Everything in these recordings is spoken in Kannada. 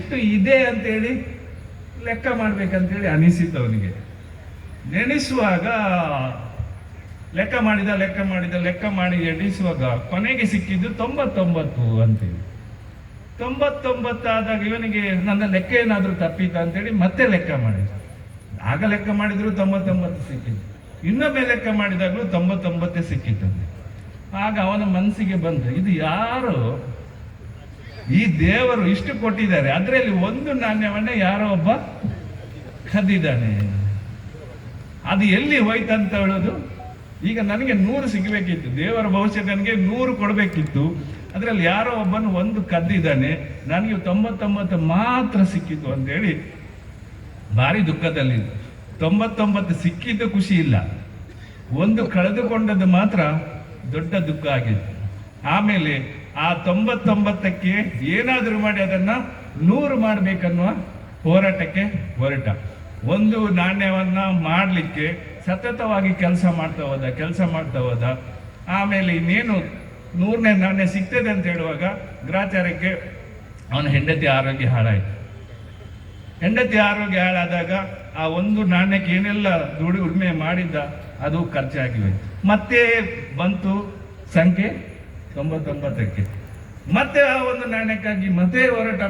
ಎಷ್ಟು ಇದೆ ಅಂತೇಳಿ ಲೆಕ್ಕ ಮಾಡ್ಬೇಕಂತೇಳಿ ಅನಿಸಿತ್ತು ಅವನಿಗೆ. ನೆನೆಸುವಾಗ ಲೆಕ್ಕ ಮಾಡಿ ಎಣಿಸುವಾಗ ಕೊನೆಗೆ ಸಿಕ್ಕಿದ್ದು 99 ಅಂತೇಳಿ. 99 ಆದಾಗ ಇವನಿಗೆ ನನ್ನ ಲೆಕ್ಕ ಏನಾದರೂ ತಪ್ಪಿತ ಅಂತೇಳಿ ಮತ್ತೆ ಲೆಕ್ಕ ಮಾಡಿದ. ಆಗ ಲೆಕ್ಕ ಮಾಡಿದ್ರು 99 ಸಿಕ್ಕಿದ್ದು, ಇನ್ನೊಮ್ಮೆ ಲೆಕ್ಕ ಮಾಡಿದಾಗಲೂ 99 ಸಿಕ್ಕಿತ್ತಂತೆ. ಆಗ ಅವನ ಮನಸ್ಸಿಗೆ ಬಂತು, ಇದು ಯಾರು, ಈ ದೇವರು ಇಷ್ಟು ಕೊಟ್ಟಿದ್ದಾರೆ, ಅದರಲ್ಲಿ ಒಂದು ನಾಣ್ಯವನ್ನೇ ಯಾರೋ ಒಬ್ಬ ಕದ್ದಿದ್ದಾನೆ, ಅದು ಎಲ್ಲಿ ಹೋಯ್ತಂತ ಹೇಳೋದು. ಈಗ ನನಗೆ 100 ಸಿಗಬೇಕಿತ್ತು, ದೇವರ ಬಹುಶಃ ನನಗೆ 100 ಕೊಡಬೇಕಿತ್ತು, ಅದರಲ್ಲಿ ಯಾರೋ ಒಬ್ಬನು ಒಂದು ಕದ್ದಿದ್ದಾನೆ, ನನಗೆ 99 ಮಾತ್ರ ಸಿಕ್ಕಿತ್ತು ಅಂತೇಳಿ ಭಾರಿ ದುಃಖದಲ್ಲಿ. 99 ಸಿಕ್ಕಿದ್ದು ಖುಷಿ ಇಲ್ಲ, ಒಂದು ಕಳೆದುಕೊಂಡದ್ದು ಮಾತ್ರ ದೊಡ್ಡ ದುಃಖ ಆಗಿತ್ತು. ಆಮೇಲೆ ಆ 99ಕ್ಕೆ ಏನಾದರೂ ಮಾಡಿ ಅದನ್ನ 100 ಮಾಡಬೇಕನ್ನುವ ಹೋರಾಟಕ್ಕೆ ಹೊರಟ. ಒಂದು ನಾಣ್ಯವನ್ನ ಮಾಡಲಿಕ್ಕೆ ಸತತವಾಗಿ ಕೆಲಸ ಮಾಡ್ತಾ ಹೋದ. ಆಮೇಲೆ ಇನ್ನೇನು 100ನೇ ನಾಣ್ಯ ಸಿಗ್ತದೆ ಅಂತ ಹೇಳುವಾಗ ಗ್ರಾಚಾರಕ್ಕೆ ಅವನ ಹೆಂಡತಿ ಆರೋಗ್ಯ ಹಾಳಾಯಿತು. ಹೆಂಡತಿ ಆರೋಗ್ಯ ಹಾಳಾದಾಗ ಆ ಒಂದು ನಾಣ್ಯಕ್ಕೆ ಏನೆಲ್ಲ ಉಳುಮೆ ಮಾಡಿದ್ದ ಅದು ಖರ್ಚಾಗಿ ಹೋಯ್ತು. ಮತ್ತೆ ಬಂತು ಸಂಖ್ಯೆ 99ಕ್ಕೆ. ಮತ್ತೆ ಆ ಒಂದು ನಾಣ್ಯಕ್ಕಾಗಿ ಮತ್ತೆ ಹೋರಾಟ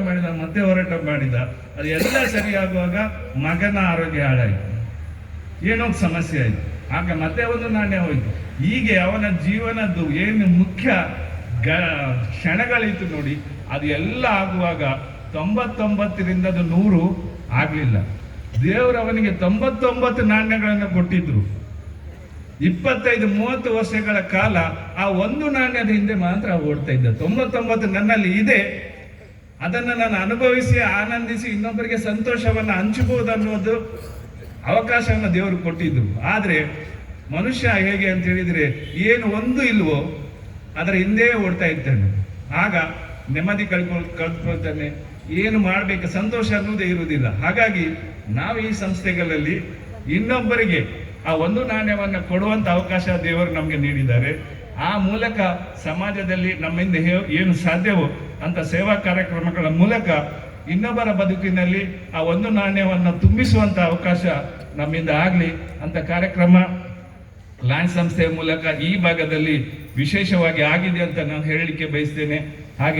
ಮಾಡಿದ. ಅದು ಎಲ್ಲ ಸರಿಯಾಗುವಾಗ ಮಗನ ಆರೋಗ್ಯ ಹಾಳಾಯಿತು, ಏನೋ ಸಮಸ್ಯೆ ಆಯಿತು, ಆಗ ಮತ್ತೆ ಒಂದು ನಾಣ್ಯ ಹೋಯ್ತು. ಹೀಗೆ ಅವನ ಜೀವನದ್ದು ಏನು ಮುಖ್ಯ ಕ್ಷಣಗಳಿತ್ತು ನೋಡಿ, ಅದು ಎಲ್ಲ ಆಗುವಾಗ 99ರಿಂದ ಅದು 100 ಆಗ್ಲಿಲ್ಲ. ದೇವರು ಅವನಿಗೆ 99 ನಾಣ್ಯಗಳನ್ನು ಕೊಟ್ಟಿದ್ರು. 25-30 ವರ್ಷಗಳ ಕಾಲ ಆ ಒಂದು ನಾಣ್ಯದ ಹಿಂದೆ ಮಾತ್ರ ಓಡ್ತಾ ಇದ್ದ. 99 ನನ್ನಲ್ಲಿ ಇದೆ, ಅದನ್ನು ನಾನು ಅನುಭವಿಸಿ ಆನಂದಿಸಿ ಇನ್ನೊಬ್ಬರಿಗೆ ಸಂತೋಷವನ್ನು ಹಂಚಬಹುದು ಅನ್ನೋದು ಅವಕಾಶವನ್ನು ದೇವರು ಕೊಟ್ಟಿದ್ರು. ಆದ್ರೆ ಮನುಷ್ಯ ಹೇಗೆ ಅಂತ ಹೇಳಿದ್ರೆ, ಏನು ಒಂದು ಇಲ್ವೋ ಅದರ ಹಿಂದೆ ಓಡ್ತಾ ಇದ್ದಾನೆ, ಆಗ ನೆಮ್ಮದಿ ಕಳ್ಕೊಳ್ತಾನೆ, ಏನು ಮಾಡಬೇಕು ಸಂತೋಷ ಅನ್ನೋದೇ ಇರುವುದಿಲ್ಲ. ಹಾಗಾಗಿ ನಾವು ಈ ಸಂಸ್ಥೆಗಳಲ್ಲಿ ಇನ್ನೊಬ್ಬರಿಗೆ ಆ ಒಂದು ನಾಣ್ಯವನ್ನು ಕೊಡುವಂತ ಅವಕಾಶ ದೇವರು ನಮಗೆ ನೀಡಿದ್ದಾರೆ. ಆ ಮೂಲಕ ಸಮಾಜದಲ್ಲಿ ನಮ್ಮಿಂದ ಏನು ಸಾಧ್ಯವೋ ಅಂತ ಸೇವಾ ಕಾರ್ಯಕ್ರಮಗಳ ಮೂಲಕ ಇನ್ನೊಬ್ಬರ ಬದುಕಿನಲ್ಲಿ ಆ ಒಂದು ನಾಣ್ಯವನ್ನು ತುಂಬಿಸುವಂತ ಅವಕಾಶ ನಮ್ಮಿಂದ ಆಗಲಿ ಅಂತ ಕಾರ್ಯಕ್ರಮ ಲಾಯನ್ಸ್ ಸಂಸ್ಥೆಯ ಮೂಲಕ ಈ ಭಾಗದಲ್ಲಿ ವಿಶೇಷವಾಗಿ ಆಗಿದೆ ಅಂತ ನಾನು ಹೇಳಲಿಕ್ಕೆ ಬಯಸ್ತೇನೆ. ಹಾಗೆ